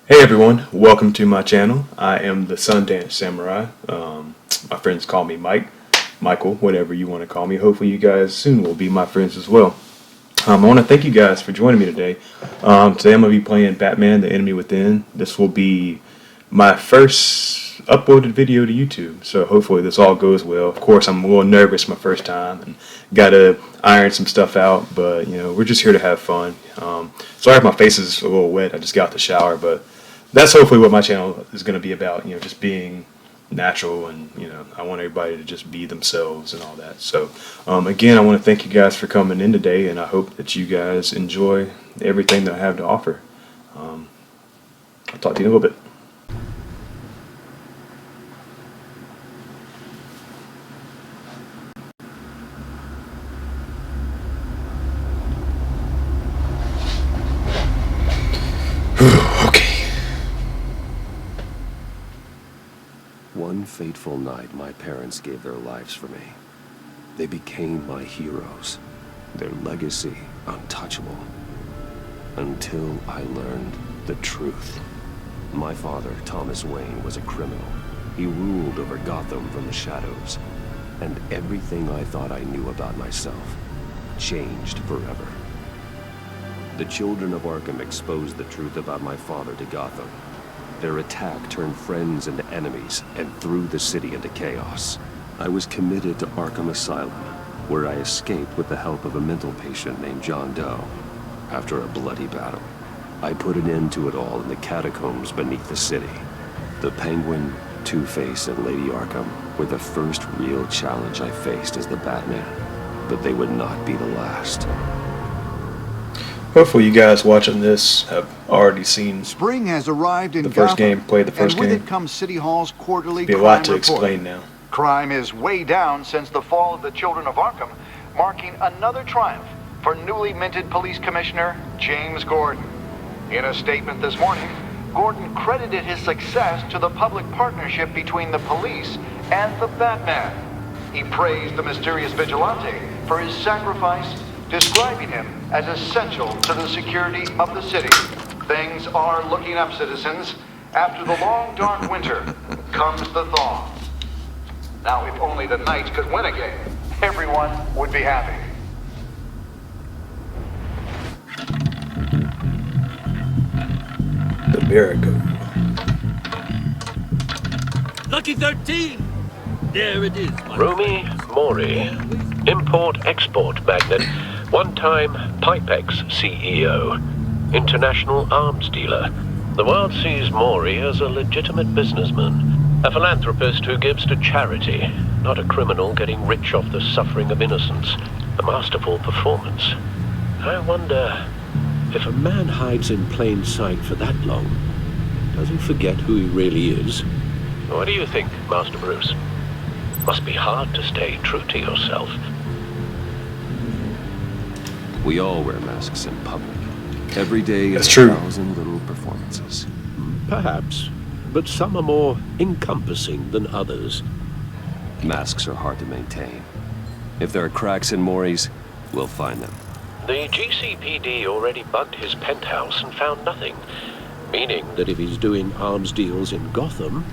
Hey everyone, welcome to my channel. I am the Sundance Samurai. My friends call me Michael, whatever you want to call me. Hopefully you guys soon will be my friends as well. I want to thank you guys for joining me today. Today I'm going to be playing Batman: The Enemy Within. This will be my first uploaded video to YouTube, so hopefully this all goes well. Of course, I'm a little nervous my first time and got to iron some stuff out, but we're just here to have fun. Sorry if my face is a little wet. I just got out the shower, but that's hopefully what my channel is going to be about. Just being natural, and I want everybody to just be themselves and all that. So again, I want to thank you guys for coming in today, and I hope that you guys enjoy everything that I have to offer. I'll talk to you in a little bit. Okay. One fateful night, my parents gave their lives for me. They became my heroes, their legacy untouchable. Until I learned the truth. My father, Thomas Wayne, was a criminal. He ruled over Gotham from the shadows. And everything I thought I knew about myself changed forever. The children of Arkham exposed the truth about my father to Gotham. Their attack turned friends into enemies and threw the city into chaos. I was committed to Arkham Asylum, where I escaped with the help of a mental patient named John Doe. After a bloody battle, I put an end to it all in the catacombs beneath the city. The Penguin, Two-Face, and Lady Arkham were the first real challenge I faced as the Batman, but they would not be the last. Hopefully you guys watching this have already seen Spring has arrived in the first Gotham, game, played the first and with game. it comes City Hall's quarterly Be a crime lot to report. explain now. Crime is way down since the fall of the Children of Arkham, marking another triumph for newly minted Police Commissioner James Gordon. In a statement this morning, Gordon credited his success to the public partnership between the police and the Batman. He praised the mysterious vigilante for his sacrifice, describing him as essential to the security of the city. Things are looking up, citizens. After the long, dark winter comes the thaw. Now, if only the Knights could win again, everyone would be happy. The Virago. Lucky 13! There it is, my Rumi friends. Mori, import-export magnate, one-time Pipex CEO, international arms dealer. The world sees Mori as a legitimate businessman, a philanthropist who gives to charity, not a criminal getting rich off the suffering of innocence. A masterful performance. I wonder, if a man hides in plain sight for that long, does he forget who he really is? what do you think, Master Bruce? Must be hard to stay true to yourself. We all wear masks in public. Every day is That's a true. thousand little performances. Perhaps, but some are more encompassing than others. Masks are hard to maintain. If there are cracks in Mori's, we'll find them. The GCPD already bugged his penthouse and found nothing, meaning That if he's doing arms deals in Gotham,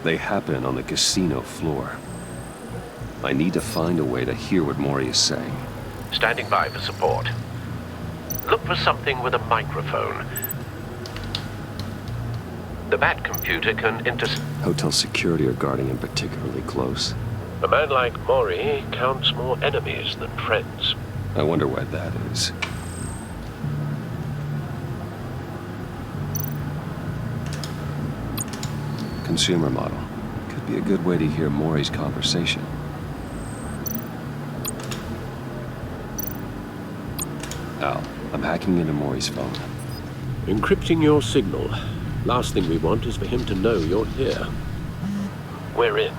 They happen on the casino floor. I need to find a way to hear what Mori is saying. standing by for support. Look for something with a microphone. The Bat computer can Hotel security are guarding him particularly close. A man like Mori counts more enemies than friends. I wonder why that is. Consumer model. Could be a good way to hear Mori's conversation. Al, I'm hacking into Mori's phone. encrypting your signal. Last thing we want is for him to know you're here. We're in.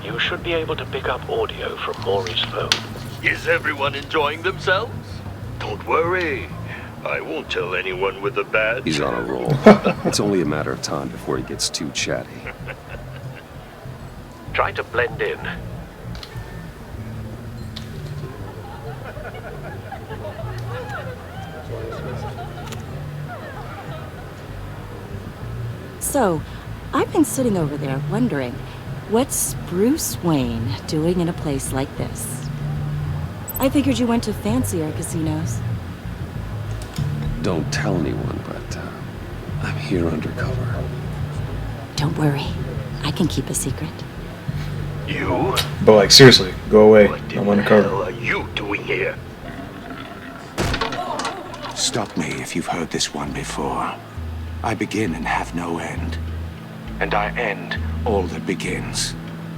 You should be able to pick up audio from Mori's phone. Is everyone enjoying themselves? Don't worry. I won't tell anyone with a badge. He's on a roll. It's only a matter of time before he gets too chatty. Try to blend in. So, I've been sitting over there wondering, what's Bruce Wayne doing in a place like this? I figured you went to fancier casinos. Don't tell anyone, but I'm here undercover. Don't worry, I can keep a secret. You? But like, seriously, go away. What I'm the undercover. hell are you doing here? Stop me if you've heard this one before. I begin and have no end. And I end all that begins.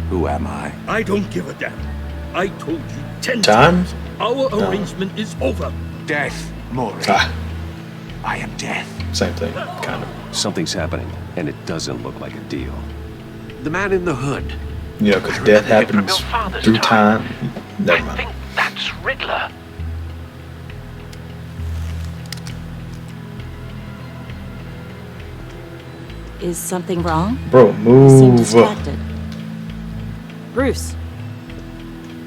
Who am I? I don't give a damn. I told you 10 Time? times. Our arrangement is over. Death, Maury. Ah, I am death. same thing, kind of. Something's happening, and it doesn't look like a deal. The man in the hood. You know, because death Remember it from happens your father's through time. time. Never I mind. think that's Riddler. Is something wrong? Bro, You seem move. distracted. Bruce,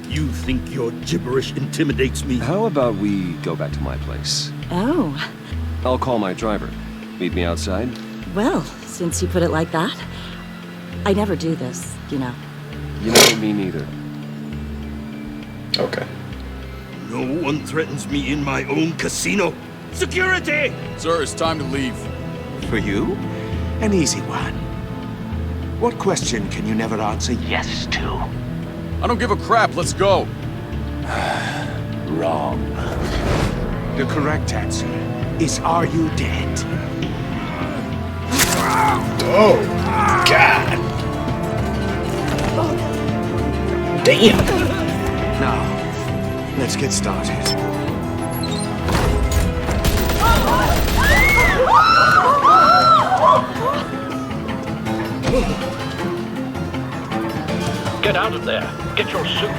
You think your gibberish intimidates me? How about we go back to my place? oh, I'll call my driver. Meet me outside? well, since you put it like that, I never do this, you know. You know, me neither. Okay. No one threatens me in my own casino. Security! Sir, it's time to leave. For you? An easy one. What question can you never answer yes to? I don't give a crap. Let's go. Wrong. The correct answer is, are you dead? Oh, God. Damn. Now, let's get started. Get out of there. Get your suit.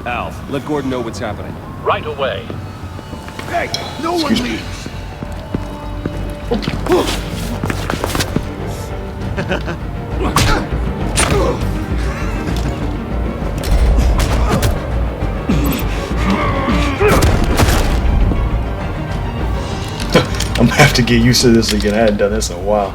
Alf, let Gordon know what's happening. Right away. Hey, no one Excuse me. leaves! I'm gonna have to get used to this again. I hadn't done this in a while.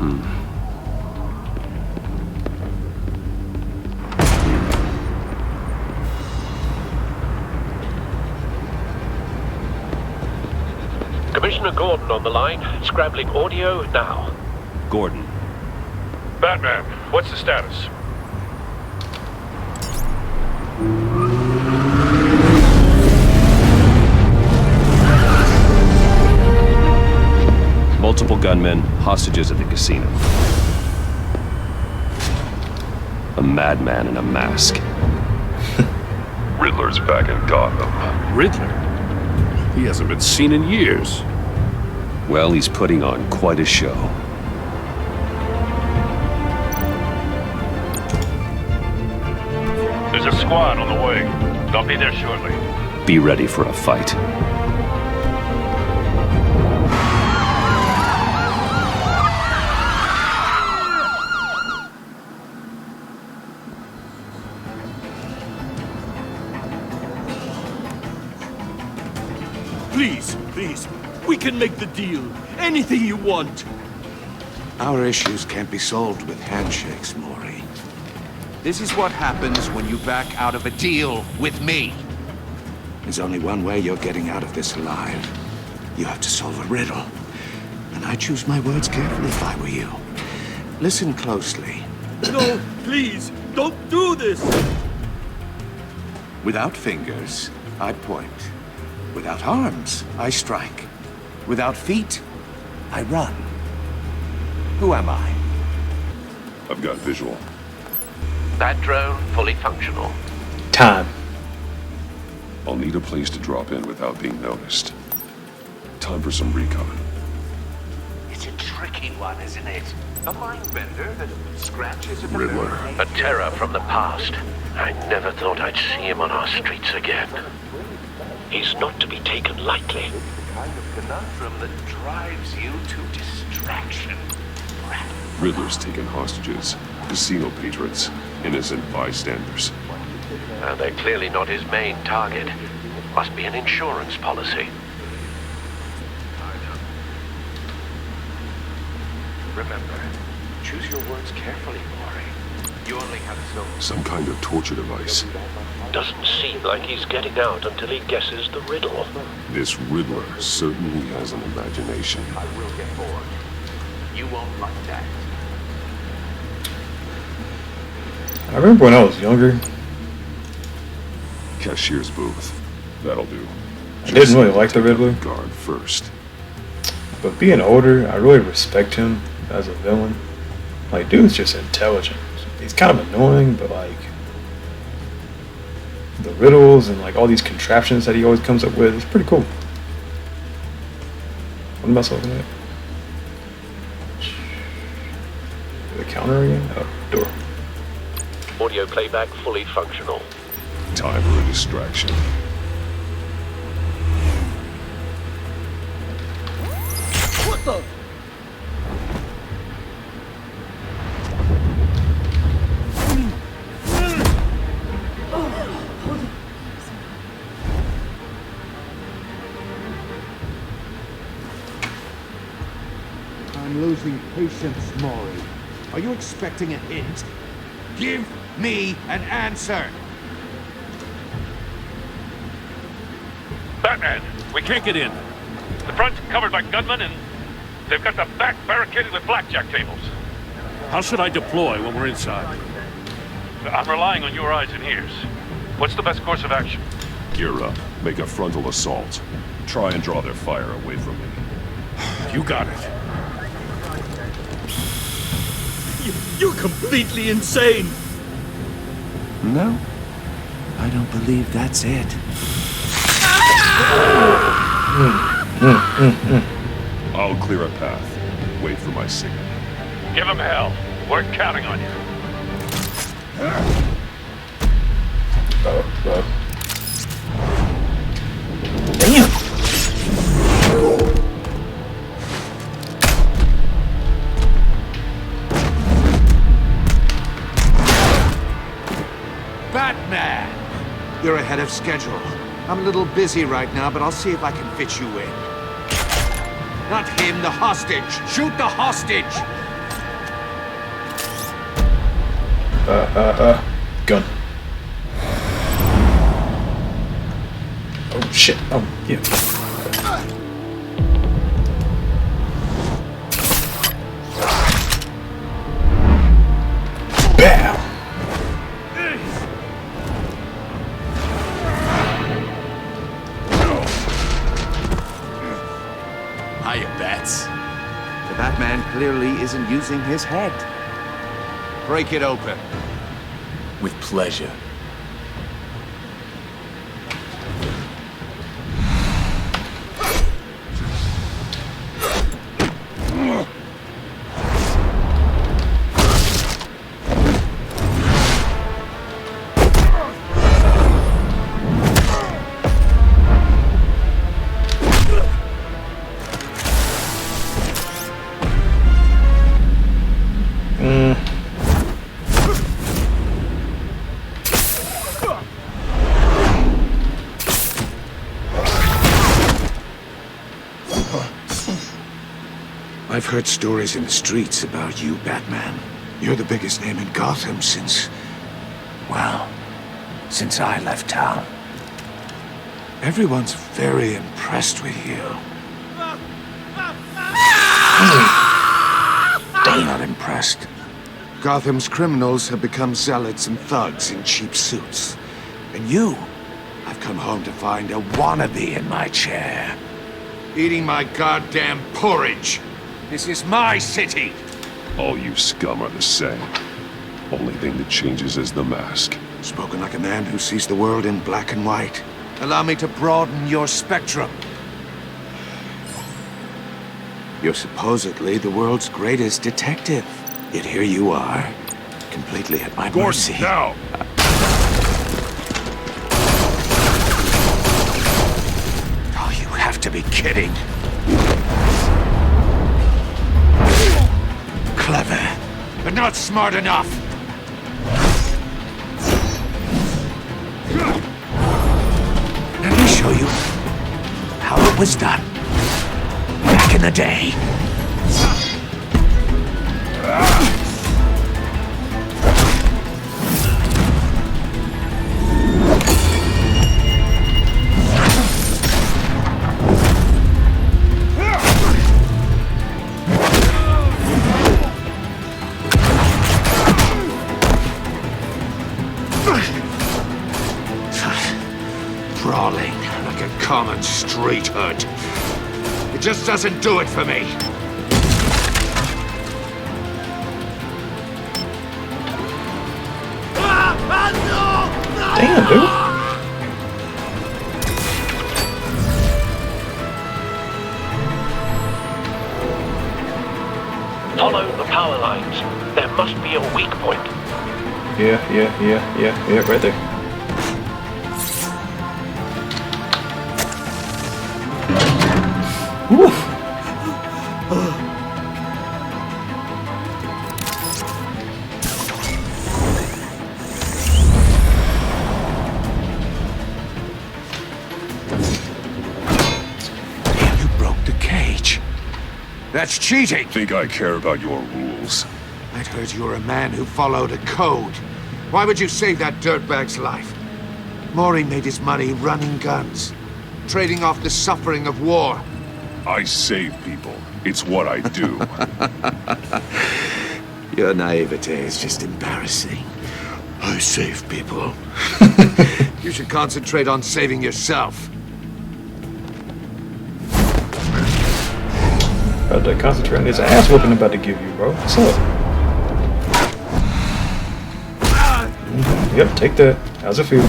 Commissioner Gordon on the line. Scrabbling audio now. Gordon. Batman, what's the status? Multiple gunmen, hostages at the casino. A madman in a mask. Riddler's back in Gotham. Riddler? He hasn't been seen in years. Well, he's putting on quite a show. There's a squad on the way. They'll be there shortly. Be ready for a fight. Please, please, we can make the deal. Anything you want. Our issues can't be solved with handshakes, Maury. This is what happens when you back out of a deal with me. There's only one way you're getting out of this alive. You have to solve a riddle. And I choose my words carefully if I were you. Listen closely. No, please, don't do this. Without fingers, I point. Without arms, I strike. Without feet, I run. Who am I? I've got visual. That drone fully functional. Time. I'll need a place to drop in without being noticed. Time for some recon. It's a tricky one, isn't it? A mind bender that scratches at the Riddler. A terror from the past. I never thought I'd see him on our streets again. He's not to be taken lightly. The kind of conundrum that drives you to distraction. Riddler's taken hostages, casino patrons, innocent bystanders. They're clearly not his main target. Must be an insurance policy. Remember, choose your words carefully, Maury. You only have so... Some kind of torture device. Doesn't seem like he's getting out until he guesses the riddle. This Riddler certainly has an imagination. I will get bored. You won't like that. I remember when I was younger, Cashier's booth. That'll do. I didn't really like the Riddler, Guard first. but being older, I really respect him as a villain. Like, dude's just intelligent. He's kind of annoying, but like, the riddles and like all these contraptions that he always comes up with, it's pretty cool. What am I looking at? The counter again? Oh, door. Audio playback fully functional. Time for a distraction. What the? I'm losing patience, Maury. Are you expecting a hint? Give me an answer! Batman, we can't get in. The front's covered by gunmen, and they've got the back barricaded with blackjack tables. How should I deploy when we're inside? I'm relying on your eyes and ears. What's the best course of action? Gear up. Make a frontal assault. Try and draw their fire away from me. You got it. You're completely insane! No, I don't believe that's it. I'll clear a path. Wait for my signal. Give them hell. We're counting on you. Damn! Batman! You're ahead of schedule. I'm a little busy right now, but I'll see if I can fit you in. Not him, the hostage! Shoot the hostage! Gun. Oh shit. Oh, yeah. Bam! Hiya, Bats. The Batman clearly isn't using his head. Break it open. With pleasure. I've heard stories in the streets about you, Batman. You're the biggest name in Gotham since... well, since I left town. Everyone's very impressed with you. I'm not impressed. Gotham's criminals have become zealots and thugs in cheap suits. And you, I've come home to find a wannabe in my chair. Eating my goddamn porridge. This is my city! All you scum are the same. Only thing that changes is the mask. Spoken like a man who sees the world in black and white. Allow me to broaden your spectrum. You're supposedly the world's greatest detective. Yet here you are, completely at my mercy. Now! Oh, you have to be kidding. Clever, but not smart enough. Let me show you how it was done back in the day. Brawling like a common street hood. It just doesn't do it for me. Damn, dude. Follow the power lines. There must be a weak point. Yeah, right there. Woof. You broke the cage. That's cheating. Think I care about your rules? I'd heard you were a man who followed a code. Why would you save that dirtbag's life? Maury made his money running guns, trading off the suffering of war. I save people. It's what I do. Your naivete is just embarrassing. I save people. You should concentrate on saving yourself. About to concentrate on this ass whooping I'm about to give you, bro. What's up? Yep, take that. How's it feel?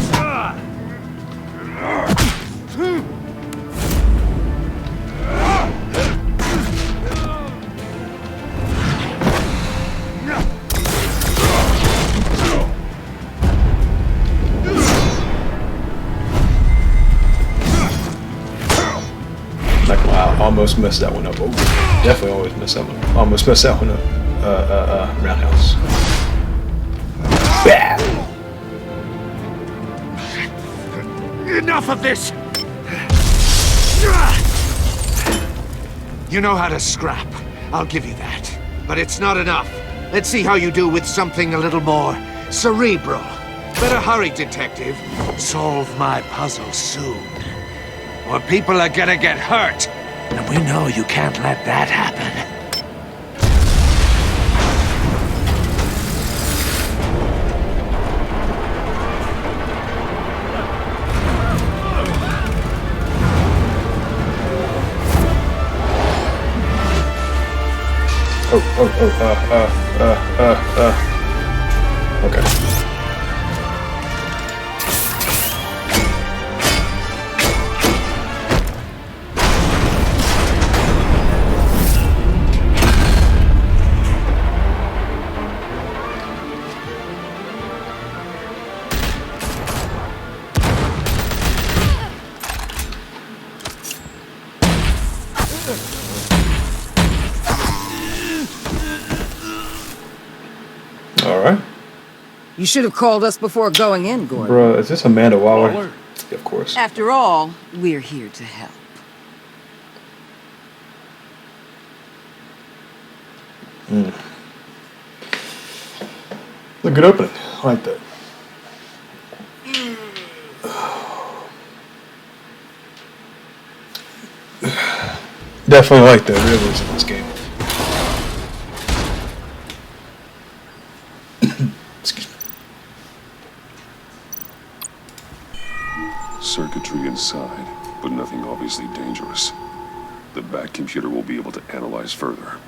Like, wow, almost messed that one up. Oh, definitely always messed that one up. Almost messed that one up. Roundhouse. Bam! Enough of this! You know how to scrap. I'll give you that. But it's not enough. Let's see how you do with something a little more cerebral. Better hurry, detective. Solve my puzzle soon. Or people are gonna get hurt. And we know you can't let that happen. Okay. Alright. You should have called us before going in, Gordon. Bruh, is this Amanda Waller? Of course. After all, we're here to help. A good opening. I like that. Definitely like the realism in this game. Excuse me. Circuitry inside, but nothing obviously dangerous. The back computer will be able to analyze further.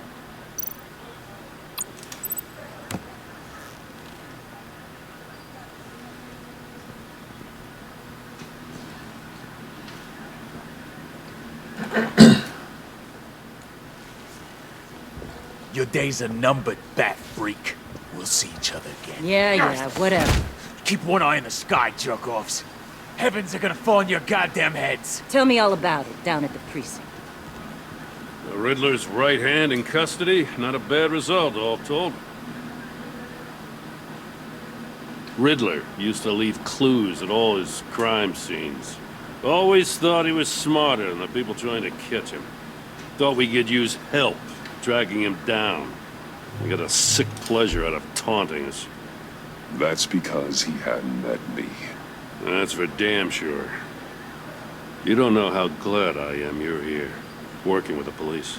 Your days are numbered, bat freak. We'll see each other again. Yeah, whatever. Keep one eye in the sky, jerk-offs. Heavens are gonna fall on your goddamn heads. Tell me all about it down at the precinct. The Riddler's right hand in custody. Not a bad result, all told. Riddler used to leave clues at all his crime scenes. Always thought he was smarter than the people trying to catch him. Thought we could use help tracking him down. He got a sick pleasure out of taunting us. That's because he hadn't met me. That's for damn sure. You don't know how glad I am you're here, working with the police.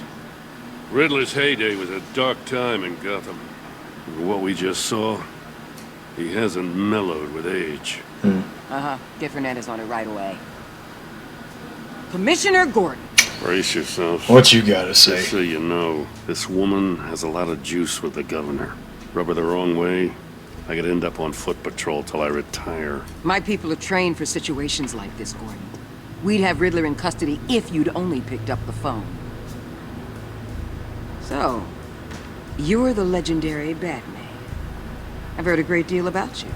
Riddler's heyday was a dark time in Gotham. What we just saw, he hasn't mellowed with age. Uh-huh. Get Fernandez on it right away. Commissioner Gordon. Brace yourself. What you gotta say? Just so you know, this woman has a lot of juice with the governor. Rub her the wrong way, I could end up on foot patrol till I retire. My people are trained for situations like this, Gordon. We'd have Riddler in custody if you'd only picked up the phone. So, you're the legendary Batman. I've heard a great deal about you.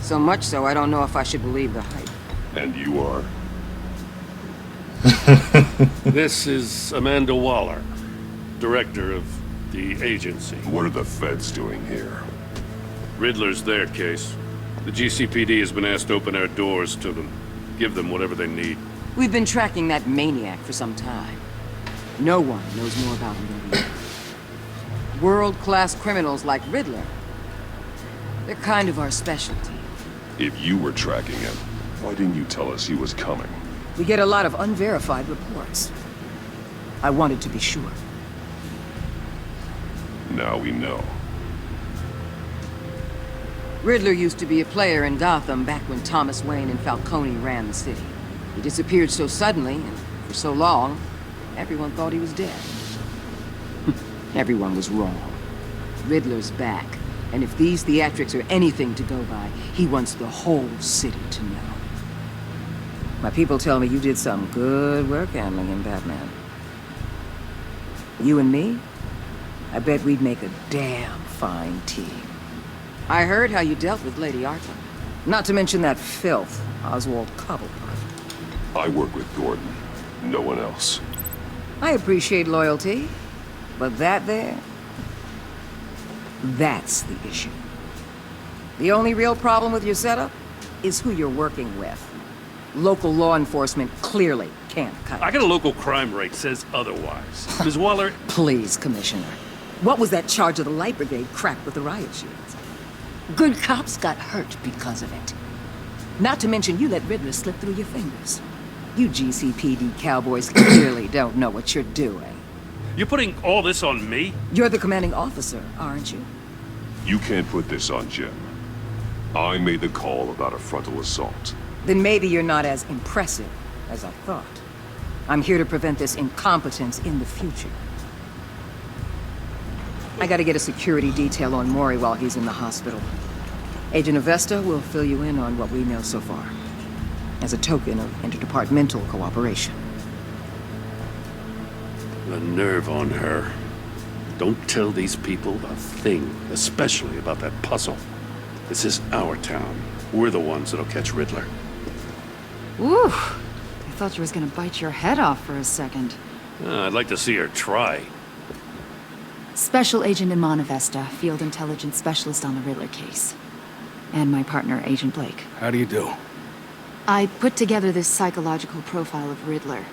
So much so, I don't know if I should believe the hype. And you are? This is Amanda Waller, director of the agency. What are the feds doing here? Riddler's their case. The GCPD has been asked to open our doors to them. Give them whatever they need. We've been tracking that maniac for some time. No one knows more about him than we do. World-class criminals like Riddler. They're kind of our specialty. If you were tracking him, why didn't you tell us he was coming? We get a lot of unverified reports. I wanted to be sure. Now we know. Riddler used to be a player in Gotham back when Thomas Wayne and Falcone ran the city. He disappeared so suddenly and for so long, everyone thought he was dead. Everyone was wrong. Riddler's back, and if these theatrics are anything to go by, he wants the whole city to know. My people tell me you did some good work handling him, Batman. You and me? I bet we'd make a damn fine team. I heard how you dealt with Lady Arkham. Not to mention that filth, Oswald Cobblepot. I work with Gordon. No one else. I appreciate loyalty, but that there... that's the issue. The only real problem with your setup is who you're working with. Local law enforcement clearly can't cut it. I got a local crime rate says otherwise. Ms. Waller... Please, Commissioner. What was that charge of the Light Brigade cracked with the riot shields? Good cops got hurt because of it. Not to mention you let Riddler slip through your fingers. You GCPD cowboys clearly don't know what you're doing. You're putting all this on me? You're the commanding officer, aren't you? You can't put this on Jim. I made the call about a frontal assault. Then maybe you're not as impressive as I thought. I'm here to prevent this incompetence in the future. I gotta get a security detail on Maury while he's in the hospital. Agent Avesta will fill you in on what we know so far, as a token of interdepartmental cooperation. The nerve on her. Don't tell these people a thing, especially about that puzzle. This is our town. We're the ones that'll catch Riddler. Ooh, I thought you was gonna bite your head off for a second. I'd like to see her try. Special Agent Iman Avesta, Field Intelligence Specialist on the Riddler case. And my partner, Agent Blake. How do you do? I put together this psychological profile of Riddler.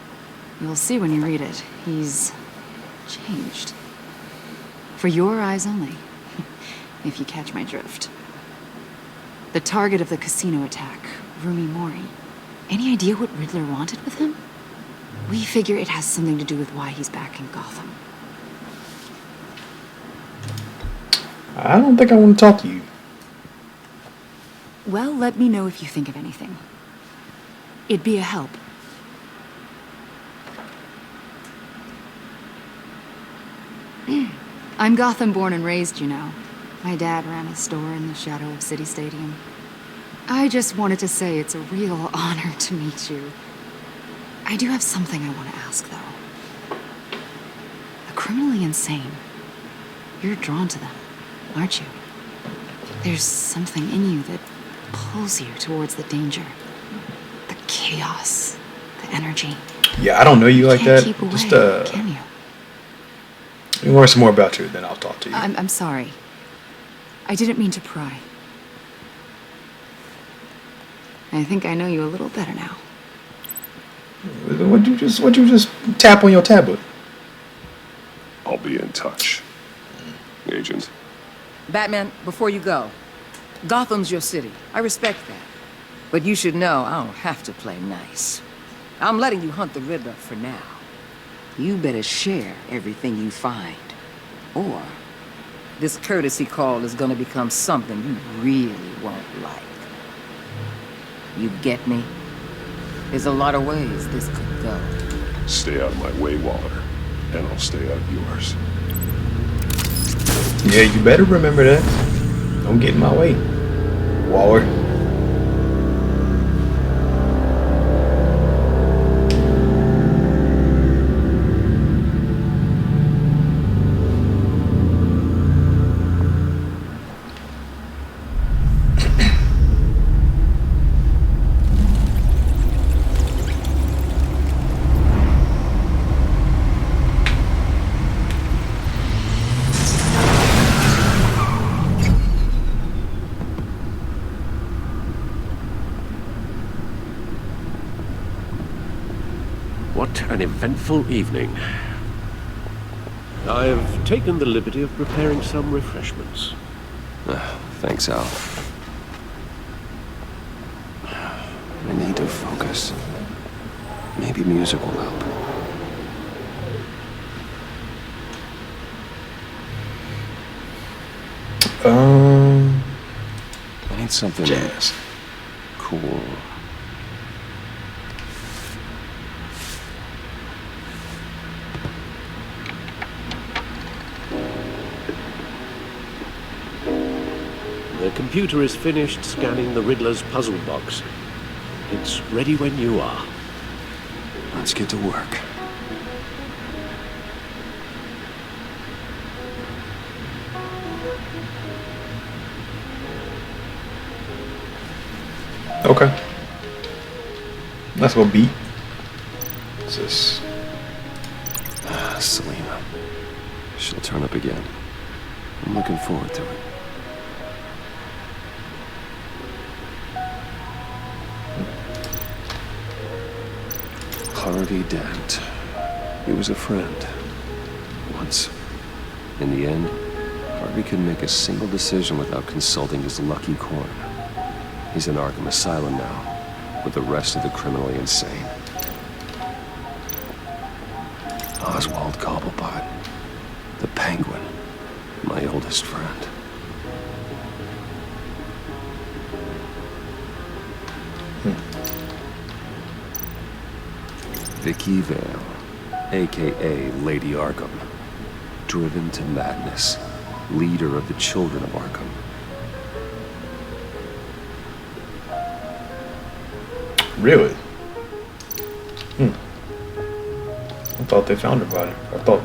You'll see when you read it. He's changed. For your eyes only, if you catch my drift. The target of the casino attack, Rumi Mori. Any idea what Riddler wanted with him? We figure it has something to do with why he's back in Gotham. I don't think I want to talk to you. Well, let me know if you think of anything. It'd be a help. I'm Gotham born and raised, you know. My dad ran a store in the shadow of City Stadium. I just wanted to say it's a real honor to meet you. I do have something I want to ask, though. The criminally insane. You're drawn to them, aren't you? There's something in you that pulls you towards the danger. The chaos, the energy. Yeah, I don't know you like Can't that. keep away, Just can you? you learn some more about you, then I'll talk to you. I'm sorry. I didn't mean to pry. I think I know you a little better now. What'd you just tap on your tablet? I'll be in touch. Agent. Batman, before you go, Gotham's your city. I respect that. But you should know I don't have to play nice. I'm letting you hunt the Riddler for now. You better share everything you find. Or this courtesy call is gonna become something you really won't like. You get me? There's a lot of ways this could go. Stay out of my way, Waller. And I'll stay out of yours. Yeah, you better remember that. Don't get in my way, Waller. What an eventful evening. I've taken the liberty of preparing some refreshments. Thanks, Al. I need to focus. Maybe music will help. I need something jazz. Cool. The computer is finished scanning the Riddler's puzzle box. It's ready when you are. Let's get to work. Okay. Let's go beat. What's this? Selena. She'll turn up again. I'm looking forward to it. Harvey Dent. He was a friend. Once. In the end, Harvey couldn't make a single decision without consulting his lucky coin. He's in Arkham Asylum now, with the rest of the criminally insane. Oswald Cobblepot. The Penguin. My oldest friend. Vicky Vale, a.k.a. Lady Arkham. Driven to madness. Leader of the Children of Arkham. Really? I thought they found her body. I thought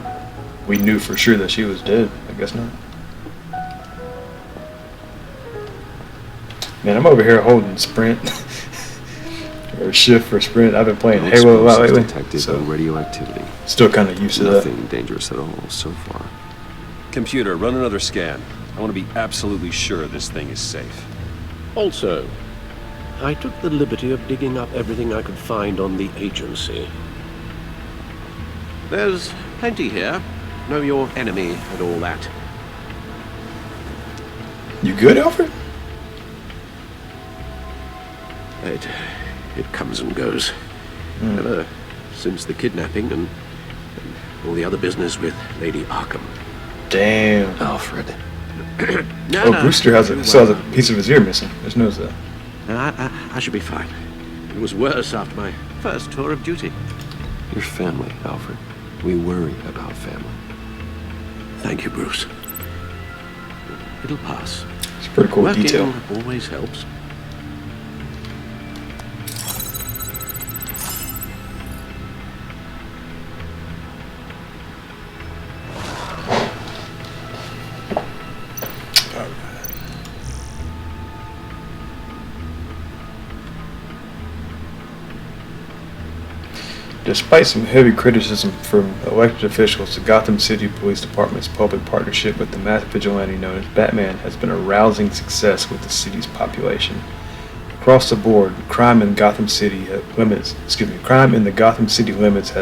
we knew for sure that she was dead. I guess not. Man, I'm over here holding sprint. Or shift for sprint. I've been playing Halo a lot lately. So radioactivity. Still kind of used to that. Nothing dangerous at all so far. Computer, run another scan. I want to be absolutely sure this thing is safe. Also, I took the liberty of digging up everything I could find on the agency. There's plenty here. Know your enemy and all that. You good, Alfred? It comes and goes. Ever since the kidnapping and all the other business with Lady Arkham. Damn. Alfred. Brewster still has a piece of his ear missing. Just knows that. I should be fine. It was worse after my first tour of duty. Your family, Alfred. We worry about family. Thank you, Bruce. It'll pass. It's a pretty cool Working detail. Always helps. Despite some heavy criticism from elected officials, the Gotham City Police Department's public partnership with the masked vigilante known as Batman has been a rousing success with the city's population. Across the board, crime in the Gotham City limits has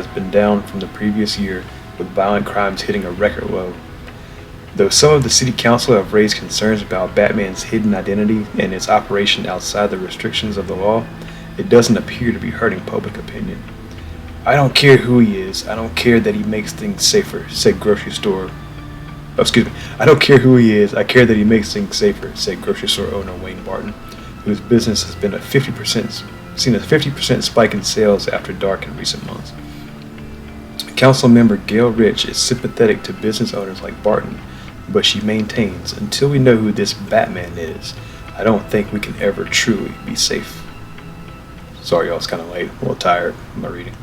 been down from the previous year, with violent crimes hitting a record low. Though some of the city council have raised concerns about Batman's hidden identity and its operation outside the restrictions of the law, it doesn't appear to be hurting public opinion. I don't care who he is. I don't care that he makes things safer, said grocery store. Oh, excuse me. I don't care who he is. I care that he makes things safer, said grocery store owner Wayne Barton, whose business has been seen a 50% spike in sales after dark in recent months. Council member Gail Rich is sympathetic to business owners like Barton, but she maintains, until we know who this Batman is, I don't think we can ever truly be safe. Sorry y'all, it's kind of late. I'm a little tired of my reading.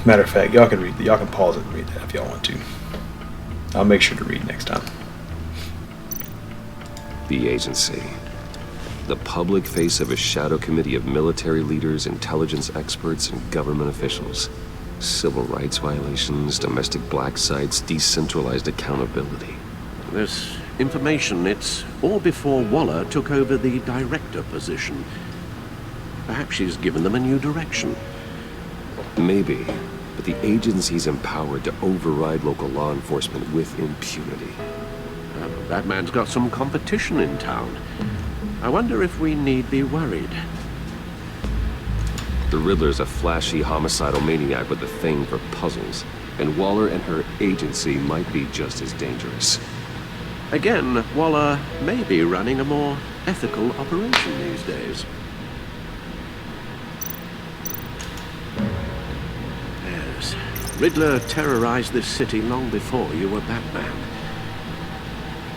Matter of fact, y'all can pause it and read that if y'all want to. I'll make sure to read next time. The agency. The public face of a shadow committee of military leaders, intelligence experts, and government officials. Civil rights violations, domestic black sites, decentralized accountability. This information, it's all before Waller took over the director position. Perhaps she's given them a new direction. Maybe, but the agency's empowered to override local law enforcement with impunity. Batman's got some competition in town. I wonder if we need be worried. The Riddler's a flashy, homicidal maniac with a thing for puzzles, and Waller and her agency might be just as dangerous. Again, Waller may be running a more ethical operation these days. Yes, Riddler terrorized this city long before you were Batman.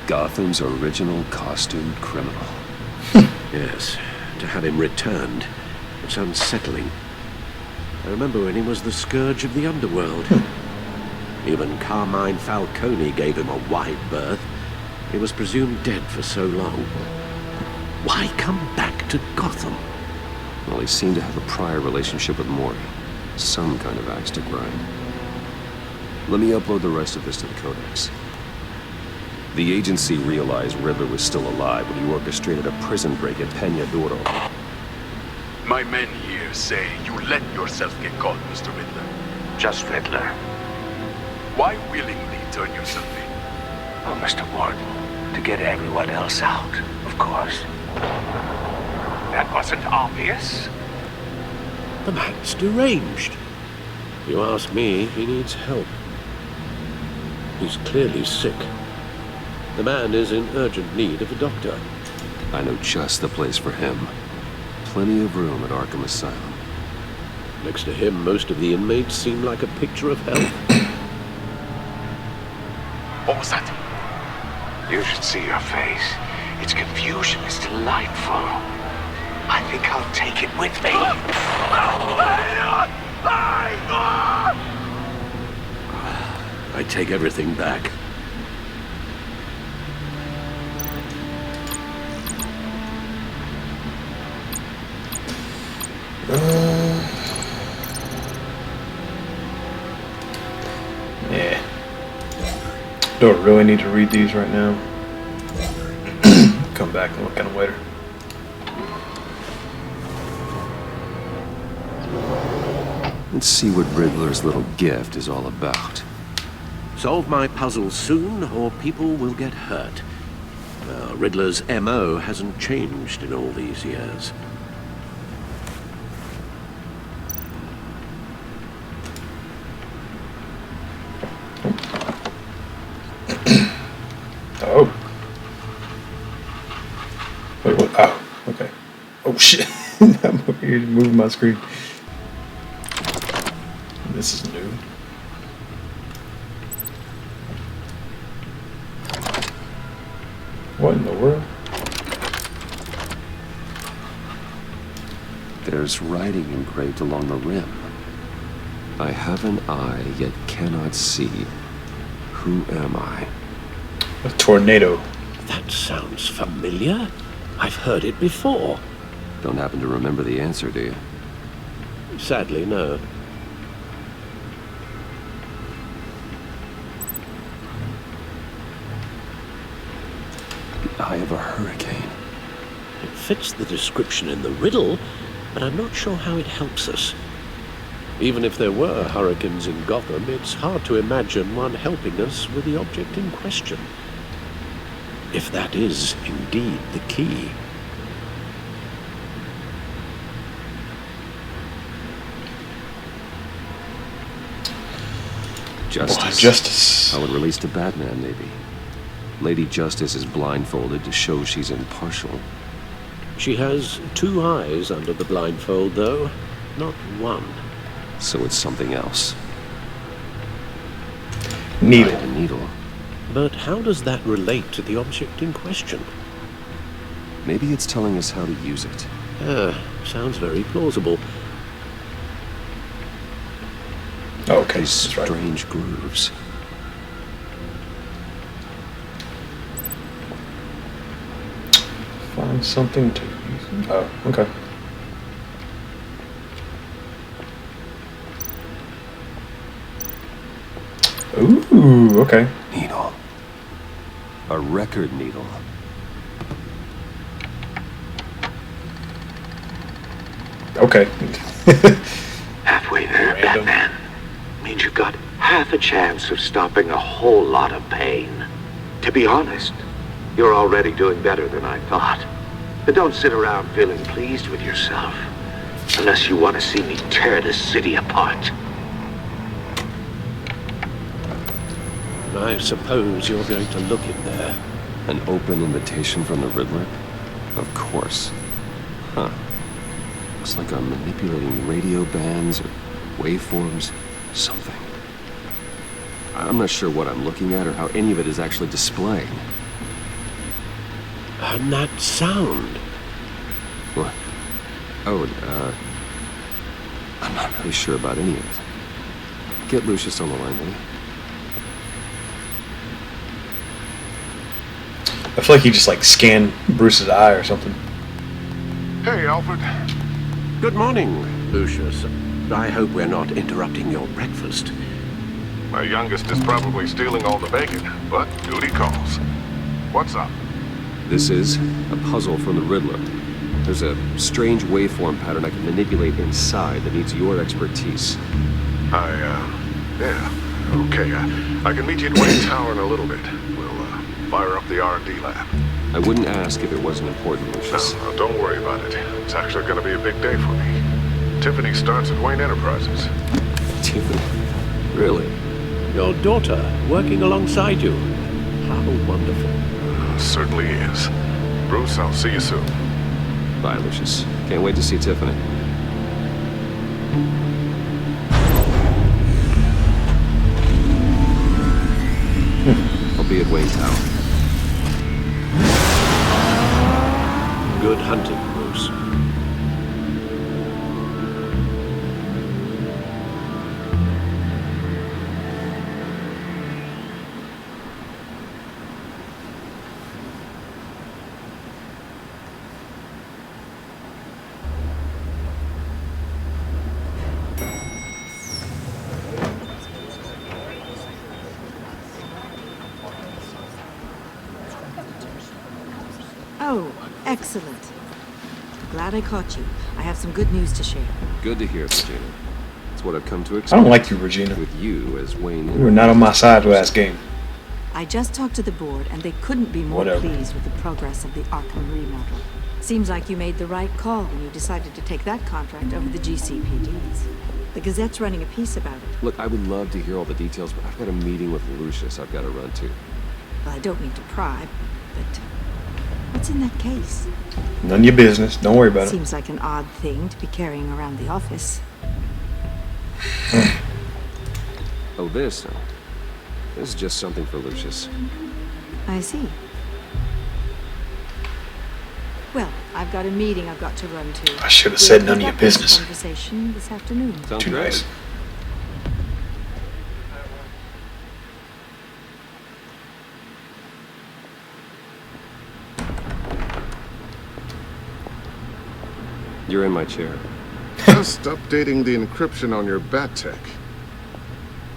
Gotham's original costumed criminal. Yes, to have him returned, it's unsettling. I remember when he was the scourge of the underworld. Even Carmine Falcone gave him a wide berth. He was presumed dead for so long. Why come back to Gotham? Well, he seemed to have a prior relationship with Mori. Some kind of axe to grind. Let me upload the rest of this to the Codex. The agency realized Riddler was still alive when he orchestrated a prison break at Peña Duro. My men here say you let yourself get caught, Mr. Riddler. Just Riddler. Why willingly turn yourself in? Oh, Mr. Ward, to get everyone else out, of course. That wasn't obvious. The man's deranged. If you ask me, he needs help. He's clearly sick. The man is in urgent need of a doctor. I know just the place for him. Plenty of room at Arkham Asylum. Next to him, most of the inmates seem like a picture of health. What was that? You should see your face. Its confusion is delightful. I think I'll take it with me. I take everything back. Yeah. Don't really need to read these right now. Come back and look at them later. Let's see what Riddler's little gift is all about. Solve my puzzle soon, or people will get hurt. Riddler's M.O. hasn't changed in all these years. Oh. Wait, what? Oh, okay. Oh, shit. I'm over here moving my screen. This is new. What in the world? There's writing engraved along the rim. I have an eye, yet cannot see. Who am I? A tornado. That sounds familiar. I've heard it before. Don't happen to remember the answer, do you? Sadly, no. The eye of a hurricane. It fits the description in the riddle, but I'm not sure how it helps us. Even if there were hurricanes in Gotham, it's hard to imagine one helping us with the object in question. If that is indeed the key. Justice. Justice. I would release to Batman, maybe. Lady Justice is blindfolded to show she's impartial. She has 2 eyes under the blindfold, though, not 1. So it's something else. Needle. Right, a needle. But how does that relate to the object in question? Maybe it's telling us how to use it. Sounds very plausible. Okay, These that's right. strange grooves. Find something to use. Oh, okay. Ooh, okay. Needle. A record needle. Okay. Halfway there, Random. Batman. Means you've got half a chance of stopping a whole lot of pain. To be honest, you're already doing better than I thought. But don't sit around feeling pleased with yourself. Unless you want to see me tear this city apart. I suppose you're going to look in there. An open invitation from the Riddler? Of course. Huh. Looks like I'm manipulating radio bands or waveforms. Something. I'm not sure what I'm looking at or how any of it is actually displaying. And that sound. What? Oh, I'm not really sure about any of it. Get Lucius on the line, will you? I feel like he just like scanned Bruce's eye or something. Hey, Alfred. Good morning, Lucius. I hope we're not interrupting your breakfast. My youngest is probably stealing all the bacon, but duty calls. What's up? This is a puzzle from the Riddler. There's a strange waveform pattern I can manipulate inside that needs your expertise. Yeah, okay. I can meet you at Wayne Tower in a little bit. We'll, fire up the R&D lab. I wouldn't ask if it wasn't important, Lucius. No, don't worry about it. It's actually going to be a big day for me. Tiffany starts at Wayne Enterprises. Tiffany? Really? Your daughter working alongside you. How wonderful. Certainly is. Bruce, I'll see you soon. Bye, Lucius. Can't wait to see Tiffany. I'll be at Wayne Tower. Good hunting, Bruce. Oh, excellent. Glad I caught you. I have some good news to share. Good to hear, Regina. It's what I've come to expect. I don't like you, Regina. With you as Wayne. You were not on my side last game. I just talked to the board, and they couldn't be more pleased with the progress of the Arkham remodel. Seems like you made the right call when you decided to take that contract over the GCPD's. The Gazette's running a piece about it. Look, I would love to hear all the details, but I've got a meeting with Lucius I've got to run to. Well, I don't mean to pry, but what's in that case? None of your business. Don't worry about it. Seems like an odd thing to be carrying around the office. Oh, this? No. This is just something for Lucius. I see. Well, I've got a meeting I've got to run to. I should have said none of your business. Conversation this afternoon. Sounds Too great. nice. You're in my chair. Just updating the encryption on your bat tech.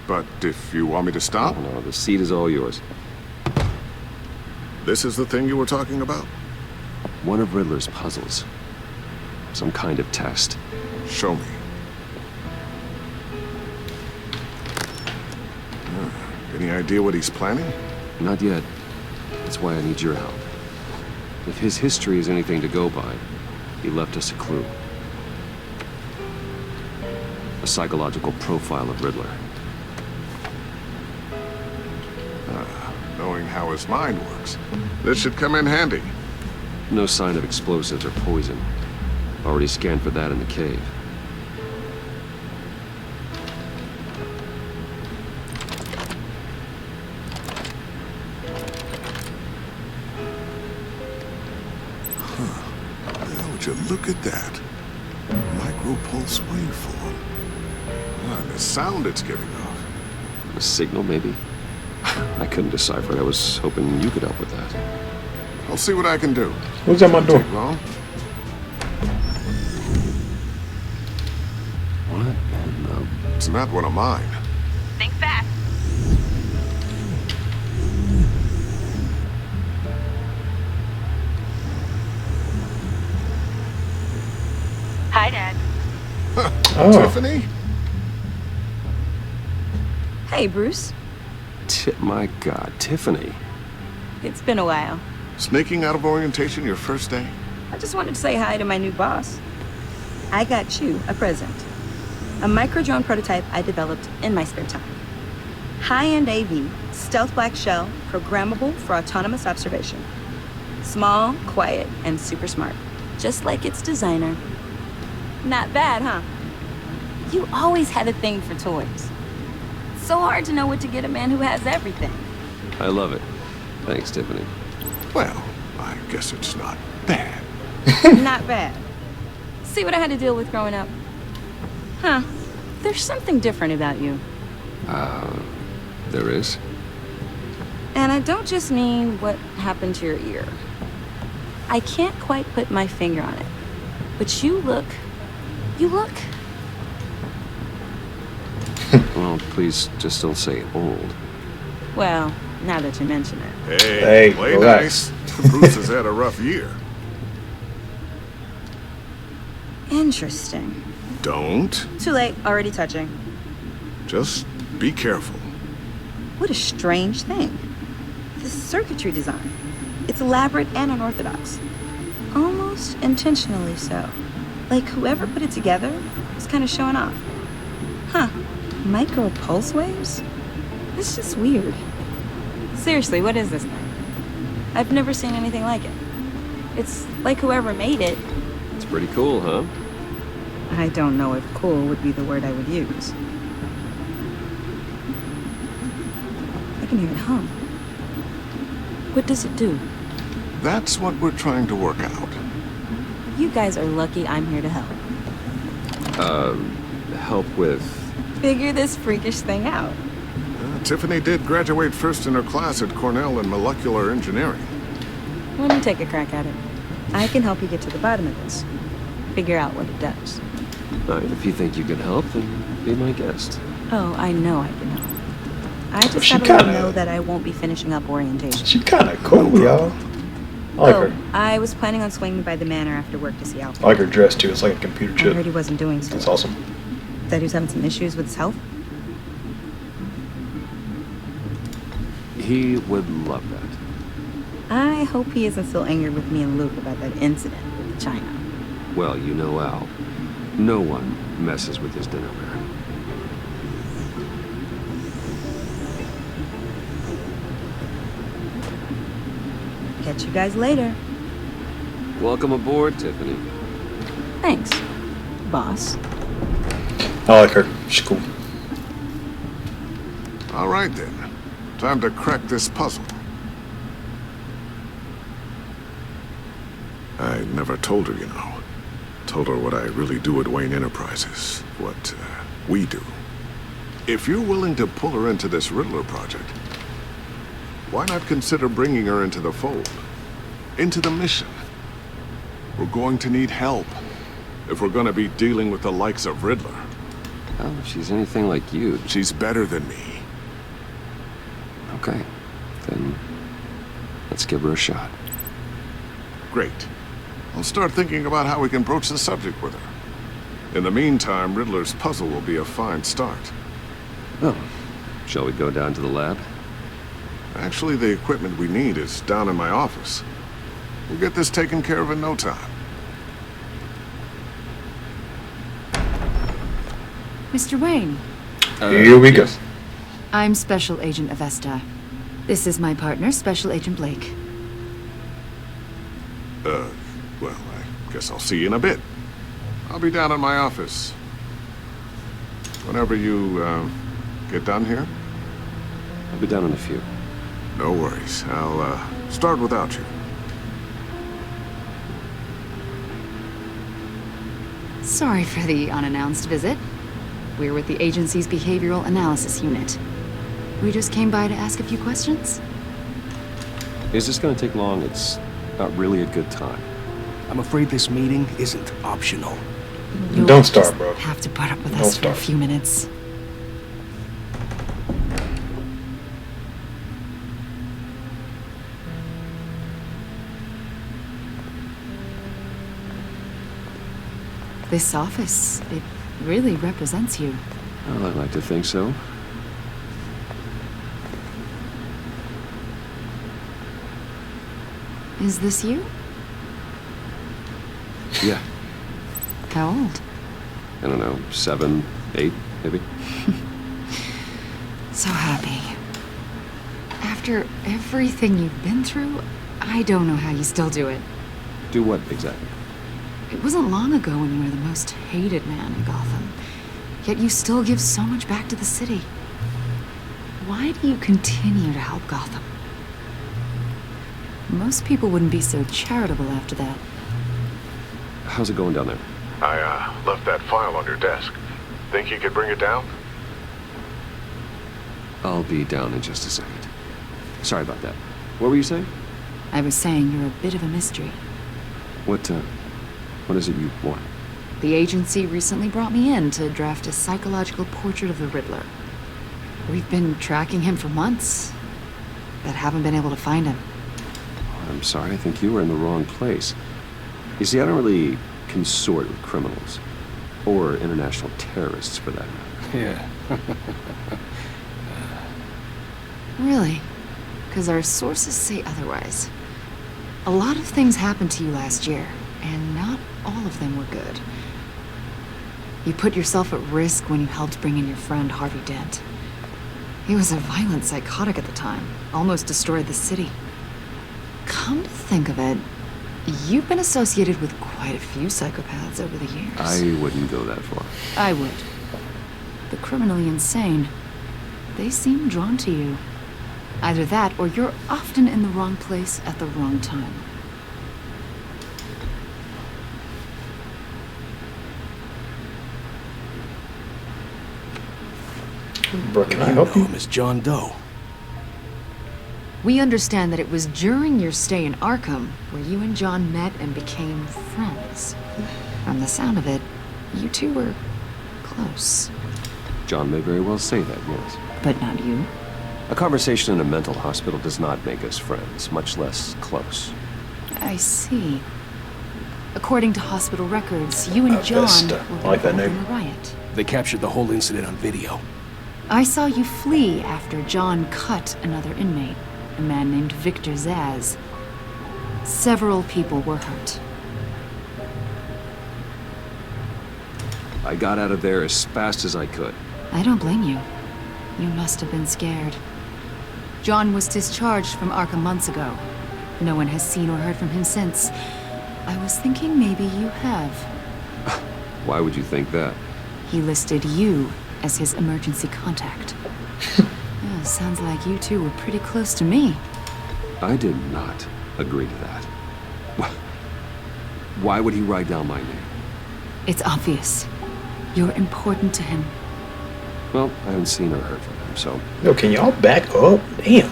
But if you want me to stop? Oh, no, the seat is all yours. This is the thing you were talking about? One of Riddler's puzzles. Some kind of test. Show me. Any idea what he's planning? Not yet. That's why I need your help. If his history is anything to go by, he left us a clue. A psychological profile of Riddler. Knowing how his mind works. This should come in handy. No sign of explosives or poison. Already scanned for that in the cave. Would you look at that? Micro-pulse waveform. The sound it's giving off. A signal, maybe? I couldn't decipher it. I was hoping you could help with that. I'll see what I can do. Who's at my door? Wrong? What in the... It's not one of mine. Think fast. Hi, Dad. Oh. Tiffany? Hey, Bruce. My God, Tiffany. It's been a while. Sneaking out of orientation your first day? I just wanted to say hi to my new boss. I got you a present. A micro-drone prototype I developed in my spare time. High-end AV, stealth black shell, programmable for autonomous observation. Small, quiet, and super smart. Just like its designer. Not bad, huh? You always had a thing for toys. So hard to know what to get a man who has everything. I love it. Thanks, Tiffany. Well, I guess it's not bad. Not bad. See what I had to deal with growing up? Huh. There's something different about you. There is? And I don't just mean what happened to your ear. I can't quite put my finger on it. But you look... Well, please just don't say old. Well, now that you mention it. Hey, play nice. Bruce has had a rough year. Interesting. Don't. Too late, already touching. Just be careful. What a strange thing. This circuitry design. It's elaborate and unorthodox. Almost intentionally so. Like whoever put it together was kind of showing off. Huh. Micro pulse waves? It's just weird. Seriously, what is this thing? I've never seen anything like it. It's like whoever made it. It's pretty cool, huh? I don't know if cool would be the word I would use. I can hear it hum. What does it do? That's what we're trying to work out. You guys are lucky I'm here to help. Help with... Figure this freakish thing out. Tiffany did graduate first in her class at Cornell in molecular engineering. Let me take a crack at it. I can help you get to the bottom of this. Figure out what it does. All right, if you think you can help, then be my guest. Oh, I know I can help. I just She gotta let you kinda- know that I won't be finishing up orientation. She kind of cool, y'all. I like her. I was planning on swinging by the Manor after work to see Alfred. I like her dress too. It's like a computer I chip. heard he wasn't doing so. That's awesome. That he was having some issues with his health. He would love that. I hope he isn't still angry with me and Luke about that incident with China. Well, you know Al. No one messes with his dinner man. Catch you guys later. Welcome aboard, Tiffany. Thanks, boss. I like her. She's cool. All right then. Time to crack this puzzle. I never told her, you know. Told her what I really do at Wayne Enterprises. What we do. If you're willing to pull her into this Riddler project, why not consider bringing her into the fold? Into the mission? We're going to need help if we're going to be dealing with the likes of Riddler. Well, if she's anything like you... She's better than me. Okay. Then let's give her a shot. Great. I'll start thinking about how we can broach the subject with her. In the meantime, Riddler's puzzle will be a fine start. Oh, shall we go down to the lab? Actually, the equipment we need is down in my office. We'll get this taken care of in no time. Mr. Wayne. Here we go. I'm Special Agent Avesta. This is my partner, Special Agent Blake. Well, I guess I'll see you in a bit. I'll be down in my office. Whenever you, get done here? I'll be down in a few. No worries. I'll, start without you. Sorry for the unannounced visit. We're with the agency's behavioral analysis unit. We just came by to ask a few questions. Is this gonna take long? It's not really a good time. I'm afraid this meeting isn't optional. You'll Don't start, bro. Have to put up with Don't us for a start. few minutes. This office, it really represents you. Well, I'd like to think so. Is this you? Yeah. How old? I don't know, 7, 8, maybe? So happy. After everything you've been through, I don't know how you still do it. Do what exactly? It wasn't long ago when you were the most hated man in Gotham. Yet you still give so much back to the city. Why do you continue to help Gotham? Most people wouldn't be so charitable after that. How's it going down there? I, left that file on your desk. Think you could bring it down? I'll be down in just a second. Sorry about that. What were you saying? I was saying you're a bit of a mystery. What is it you want? The agency recently brought me in to draft a psychological portrait of the Riddler. We've been tracking him for months, but haven't been able to find him. I'm sorry, I think you were in the wrong place. You see, I don't really consort with criminals. Or international terrorists, for that matter. Yeah. Really? Because our sources say otherwise. A lot of things happened to you last year, and not all of them were good. You put yourself at risk when you helped bring in your friend Harvey Dent. He was a violent psychotic at the time, almost destroyed the city. Come to think of it, you've been associated with quite a few psychopaths over the years. I wouldn't go that far. I would. The criminally insane, they seem drawn to you. Either that, or you're often in the wrong place at the wrong time. Bro, can I help you? Him as John Doe. We understand that it was during your stay in Arkham where you and John met and became friends. From the sound of it, you two were close. John may very well say that, yes. But not you. A conversation in a mental hospital does not make us friends, much less close. I see. According to hospital records, you and John were I like that involved name. in a riot. They captured the whole incident on video. I saw you flee after John cut another inmate, a man named Victor Zaz. Several people were hurt. I got out of there as fast as I could. I don't blame you. You must have been scared. John was discharged from Arkham months ago. No one has seen or heard from him since. I was thinking maybe you have. Why would you think that? He listed you as his emergency contact. Yeah, sounds like you two were pretty close to me. I did not agree to that. Why would he write down my name? It's obvious. You're important to him. Well, I haven't seen or heard from him, so... Yo, can y'all back up? Damn.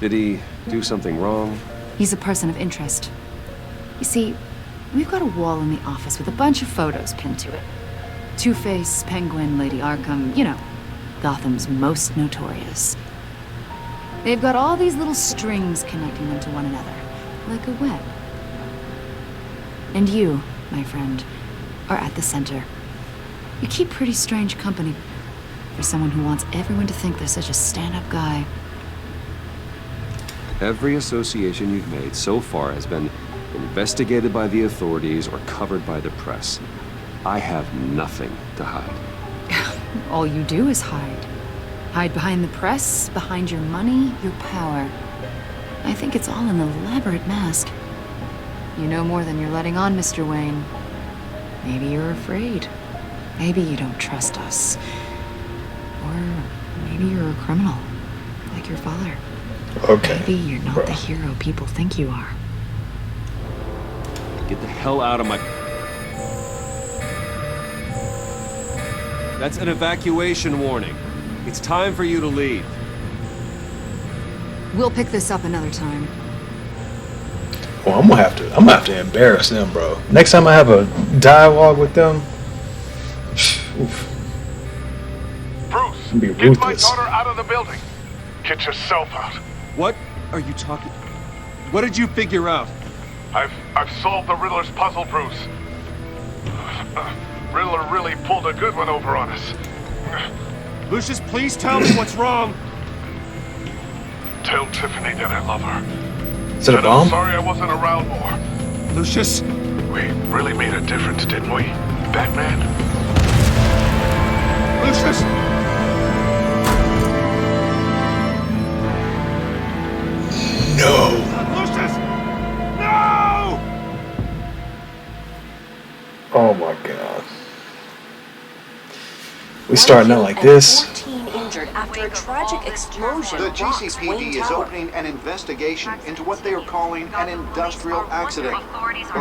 Did he do something wrong? He's a person of interest. You see, we've got a wall in the office with a bunch of photos pinned to it. Two-Face, Penguin, Lady Arkham, you know, Gotham's most notorious. They've got all these little strings connecting them to one another, like a web. And you, my friend, are at the center. You keep pretty strange company. For someone who wants everyone to think they're such a stand-up guy. Every association you've made so far has been investigated by the authorities or covered by the press. I have nothing to hide. All you do is hide. Hide behind the press, behind your money, your power. I think it's all an elaborate mask. You know more than you're letting on, Mr. Wayne. Maybe you're afraid. Maybe you don't trust us. Or maybe you're a criminal, like your father. Okay. Maybe you're not the hero people think you are. Get the hell out of my... That's an evacuation warning. It's time for you to leave. We'll pick this up another time. Well, I'm gonna have to embarrass them, bro. Next time I have a dialogue with them, oof. Bruce, Be get my ruthless. daughter out of the building. Get yourself out. What are you talking... What did you figure out? I've solved the Riddler's puzzle, Bruce. Riddler really pulled a good one over on us. Lucius, please tell me what's wrong. Tell Tiffany that I love her. Is it a And bomb? I'm sorry I wasn't around more. Lucius? We really made a difference, didn't we, Batman? Lucius! No. Lucius! No! Oh my god. We starting out like this. 14 injured after a tragic explosion. The rocks GCPD Wayne is Tower. opening an investigation into what they are calling an industrial accident.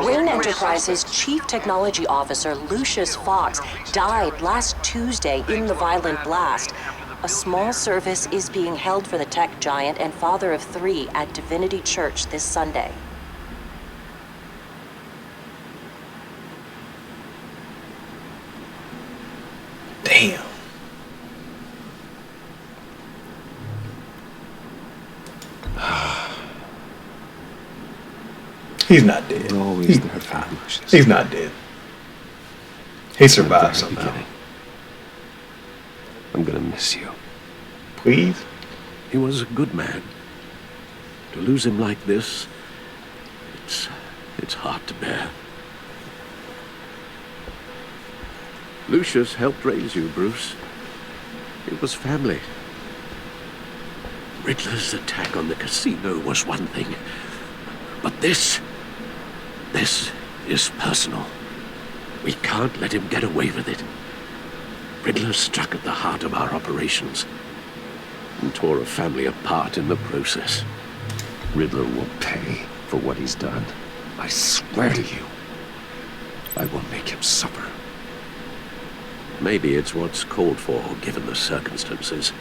Wayne Enterprises Chief Technology Officer Lucius Fox died last Tuesday in the violent blast. A small service is being held for the tech giant and father of 3 at Divinity Church this Sunday. Damn. He's not dead. You're always there for me, Lucius. He's not dead. He survived From the somehow. beginning. I'm gonna miss you. Please? He was a good man. To lose him like this, it's hard to bear. Lucius helped raise you, Bruce. It was family. Riddler's attack on the casino was one thing, but this is personal. We can't let him get away with it. Riddler struck at the heart of our operations and tore a family apart in the process. Riddler will pay for what he's done. I swear to you, I will make him suffer. Maybe it's what's called for, given the circumstances.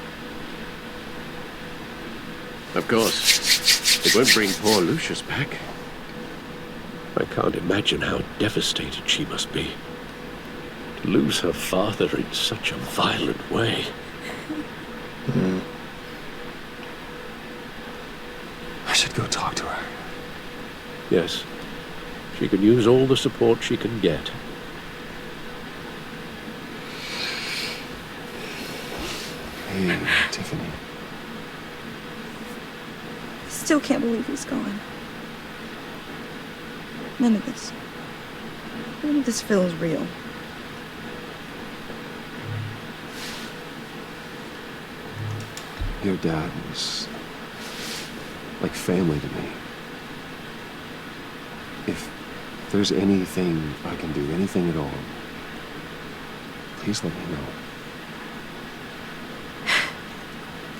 Of course, it won't bring poor Lucius back. I can't imagine how devastated she must be. To lose her father in such a violent way. I should go talk to her. Yes, she can use all the support she can get. Hey, Tiffany. Still can't believe he's gone. None of this feels real. Your dad was like family to me. If there's anything I can do, anything at all, please let me know.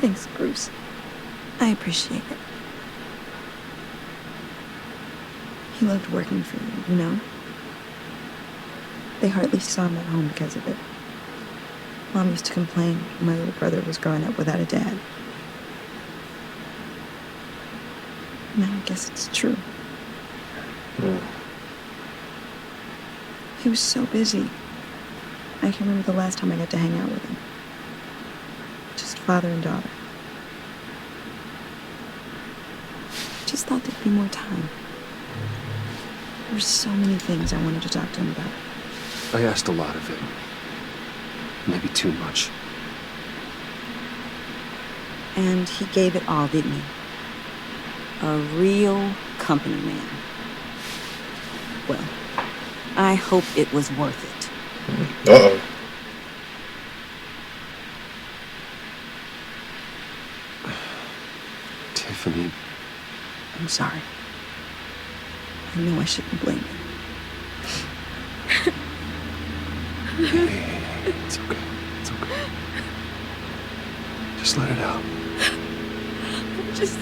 Thanks, Bruce. I appreciate it. He loved working for you, you know? They hardly saw him at home because of it. Mom used to complain my little brother was growing up without a dad. Now I guess it's true. He was so busy. I can remember the last time I got to hang out with him. Just father and daughter. Just thought there'd be more time. There were so many things I wanted to talk to him about. I asked a lot of him. Maybe too much. And he gave it all, didn't he? A real company man. Well, I hope it was worth it. Uh-oh. Tiffany. I'm sorry. I know I shouldn't blame you. Hey, it's okay. It's okay. Just let it out. I'm just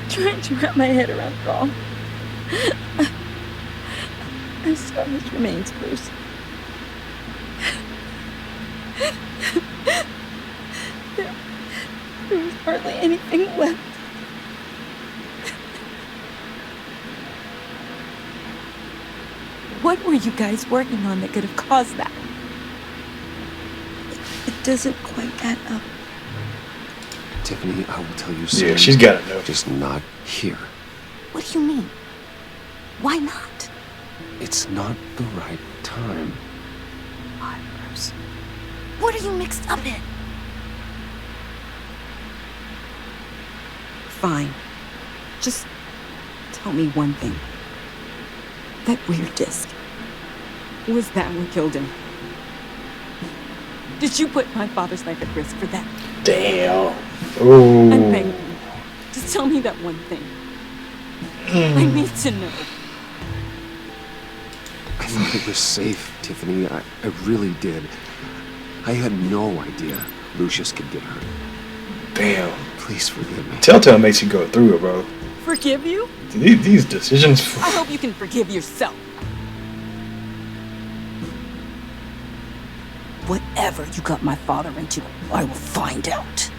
trying to wrap my head around it all. I'm sorry, Mr. Remains, Bruce. There was hardly anything left. What were you guys working on that could have caused that? It doesn't quite add up. Tiffany, I will tell you soon. Yeah, she's got to know. Just not here. What do you mean? Why not? It's not the right time. Why, Bruce? What are you mixed up in? Fine. Just tell me one thing. That weird disc. Was that what killed him? Did you put my father's life at risk for that? Damn. Oh. I'm begging you. Just tell me that one thing. I need to know. I thought it was safe, Tiffany. I really did. I had no idea Lucius could get hurt. Damn. Please forgive me. Telltale makes you go through it, bro. Forgive you? These decisions. I hope you can forgive yourself. Whatever you got my father into, I will find out.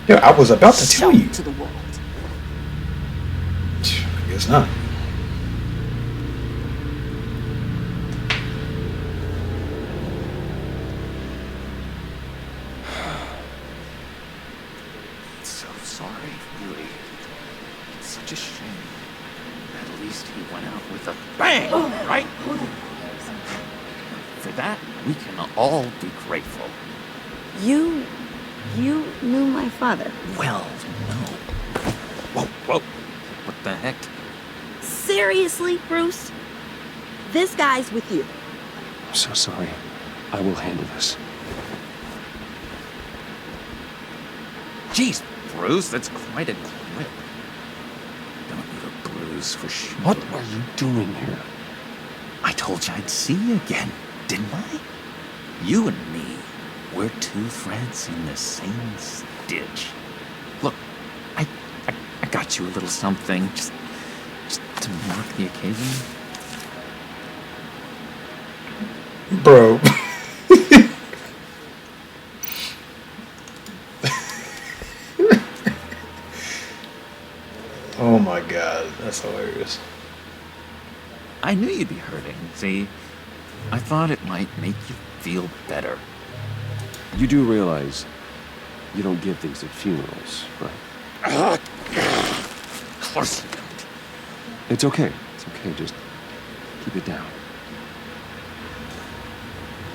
Yeah, I was about to tell you. To the world. I guess not. So sorry, really. It's such a shame. At least he went out with a bang, right? For that, we can all be grateful. You knew my father. Well, no. Whoa. What the heck? Seriously, Bruce? This guy's with you. I'm so sorry. I will handle this. Jeez, Bruce, that's quite a grip. Don't need a bruise for sure. What are you doing here? I told you I'd see you again, didn't I? You and me, we're two threads in the same stitch. Look, I got you a little something, just to mark the occasion. Bro. Oh my god, that's hilarious. I knew you'd be hurting, see? I thought it might make you feel better. You do realize you don't give things at funerals, right? Of course you don't. It's okay. It's okay. Just keep it down.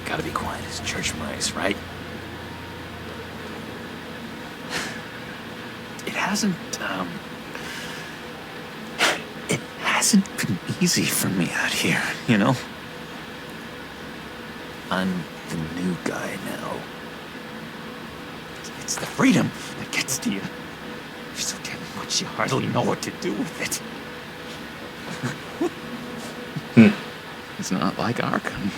Gotta be quiet as church mice, right? It hasn't been easy for me out here, you know? I'm the new guy now. It's the freedom that gets to you. There's so damn much you hardly know what to do with it. It's not like Arkham.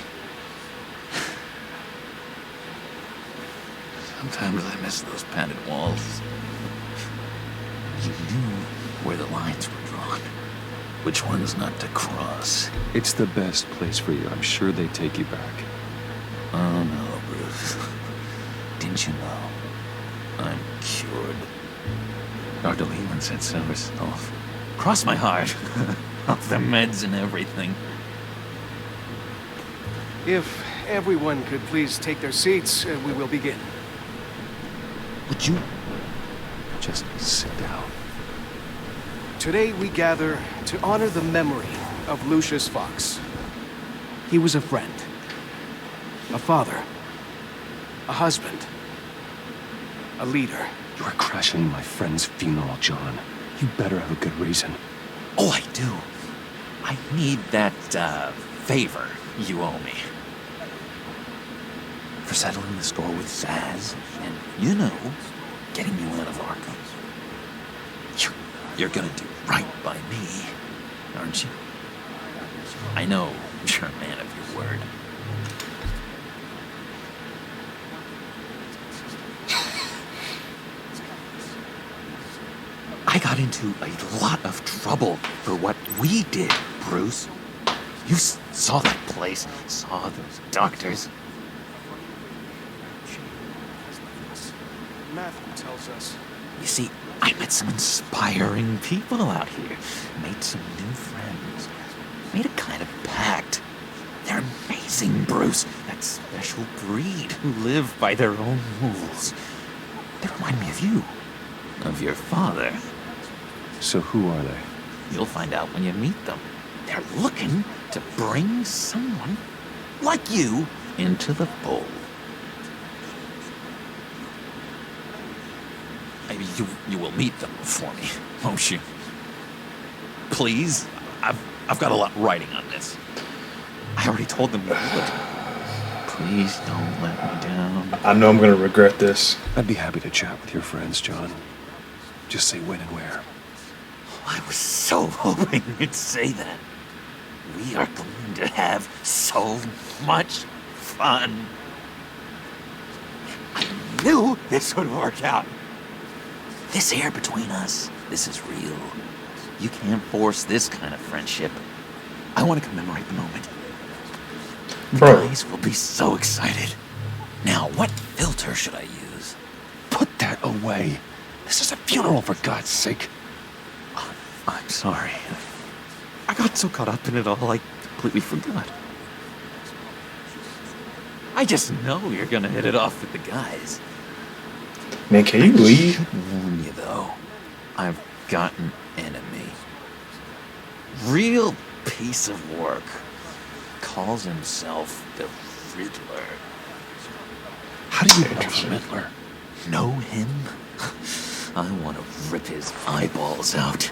Sometimes I miss those padded walls. You knew where the lines were drawn. Which ones not to cross. It's the best place for you. I'm sure they take you back. Oh no, Bruce. Didn't you know? I'm cured. Dr. Leland said so herself. Cross my heart. Off the meds and everything. If everyone could please take their seats, we will begin. Would you just sit down? Today we gather to honor the memory of Lucius Fox. He was a friend, a father, a husband, a leader. You are crashing my friend's funeral, John. You better have a good reason. Oh, I do. I need that, favor you owe me. For settling the score with Zaz, and, you know, getting you out of Arkham. You're gonna do right by me, aren't you? I know you're a man of your word. I got into a lot of trouble for what we did, Bruce. You saw that place, saw those doctors. Matthew tells us. You see, I met some inspiring people out here. Made some new friends. Made a kind of pact. They're amazing, Bruce. That special breed who live by their own rules. They remind me of you. Of your father. So who are they? You'll find out when you meet them. They're looking to bring someone like you into the fold. Maybe you will meet them for me, won't you? Please? I've got a lot writing on this. I already told them you would. Please don't let me down. I know I'm going to regret this. I'd be happy to chat with your friends, John. Just say when and where. I was so hoping you'd say that. We are going to have so much fun. I knew this would work out. This air between us, this is real. You can't force this kind of friendship. I want to commemorate the moment. The guys will be so excited. Now, what filter should I use? Put that away. This is a funeral, for God's sake. Oh, I'm sorry. I got so caught up in it all, I completely forgot. I just know you're gonna hit it off with the guys. Man, can you leave? I should warn you, though. I've got an enemy. Real piece of work. Calls himself the Riddler. How do you know the Riddler? Know him? I want to rip his eyeballs out.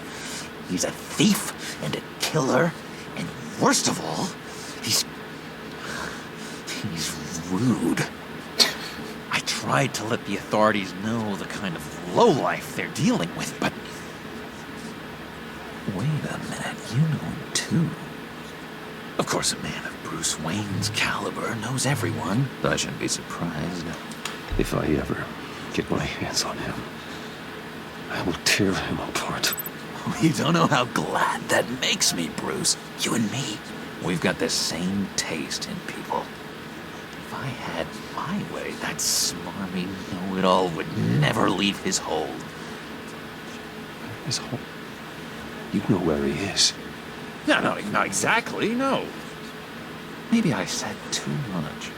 He's a thief and a killer, and worst of all, he's rude. I tried to let the authorities know the kind of lowlife they're dealing with, but... Wait a minute, you know him too. Of course, a man of Bruce Wayne's caliber knows everyone, but I shouldn't be surprised. If I ever get my hands on him, I will tear him apart. You don't know how glad that makes me, Bruce. You and me, we've got the same taste in people. If I had my way, that smarmy know-it-all would never leave his hold. His hold? You know where he is. No, not exactly, no. Maybe I said too much.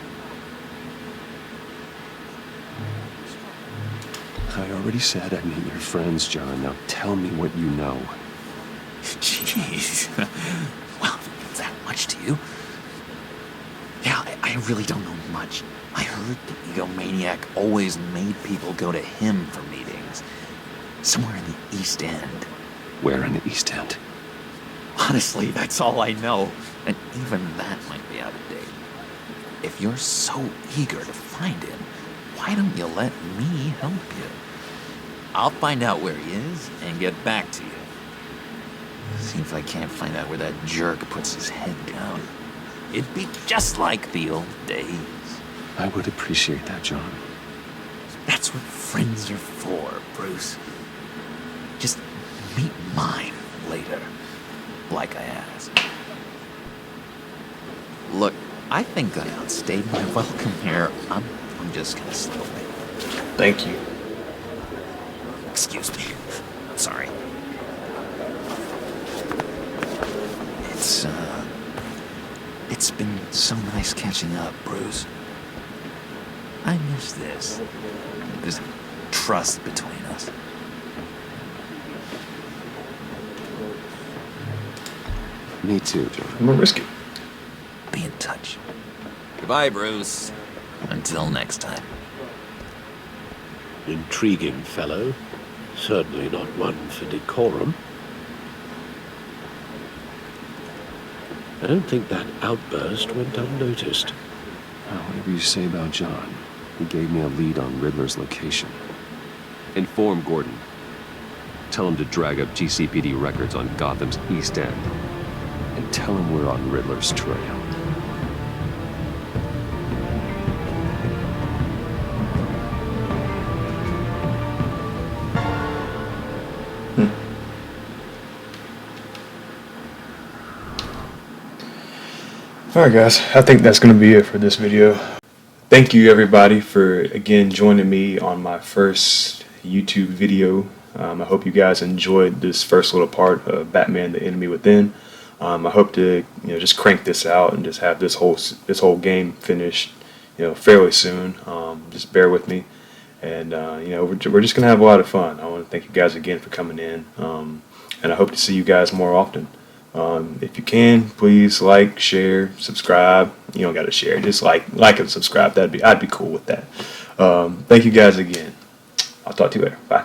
I already said I'd meet your friends, John. Now tell me what you know. Jeez. Well, if it's that much to you. Yeah, I really don't know much. I heard the egomaniac always made people go to him for meetings. Somewhere in the East End. Where in the East End? Honestly, that's all I know. And even that might be out of date. If you're so eager to find him, why don't you let me help you? I'll find out where he is and get back to you. See if I can't find out where that jerk puts his head down. It'd be just like the old days. I would appreciate that, John. That's what friends are for, Bruce. Just meet mine later, like I asked. Look, I think I outstayed my welcome here. I'm just gonna slip away. Thank you. Excuse me. I'm sorry. It's been so nice catching up, Bruce. I miss this. This trust between us. Me too, John. I'm gonna risk it. Be in touch. Goodbye, Bruce. Until next time. Intriguing fellow. Certainly not one for decorum. I don't think that outburst went unnoticed. Whatever you say about John, he gave me a lead on Riddler's location. Inform Gordon. Tell him to drag up GCPD records on Gotham's East End. And tell him we're on Riddler's trail. Alright guys, I think that's going to be it for this video. Thank you everybody for again joining me on my first YouTube video. I hope you guys enjoyed this first little part of Batman: The Enemy Within. I hope to just crank this out and just have this whole game finished fairly soon. Just bear with me, and we're just gonna have a lot of fun. I want to thank you guys again for coming in, and I hope to see you guys more often. If you can, please like, share, subscribe. You don't got to share, just like and subscribe. I'd be cool with that. Thank you guys again. I'll talk to you later. Bye.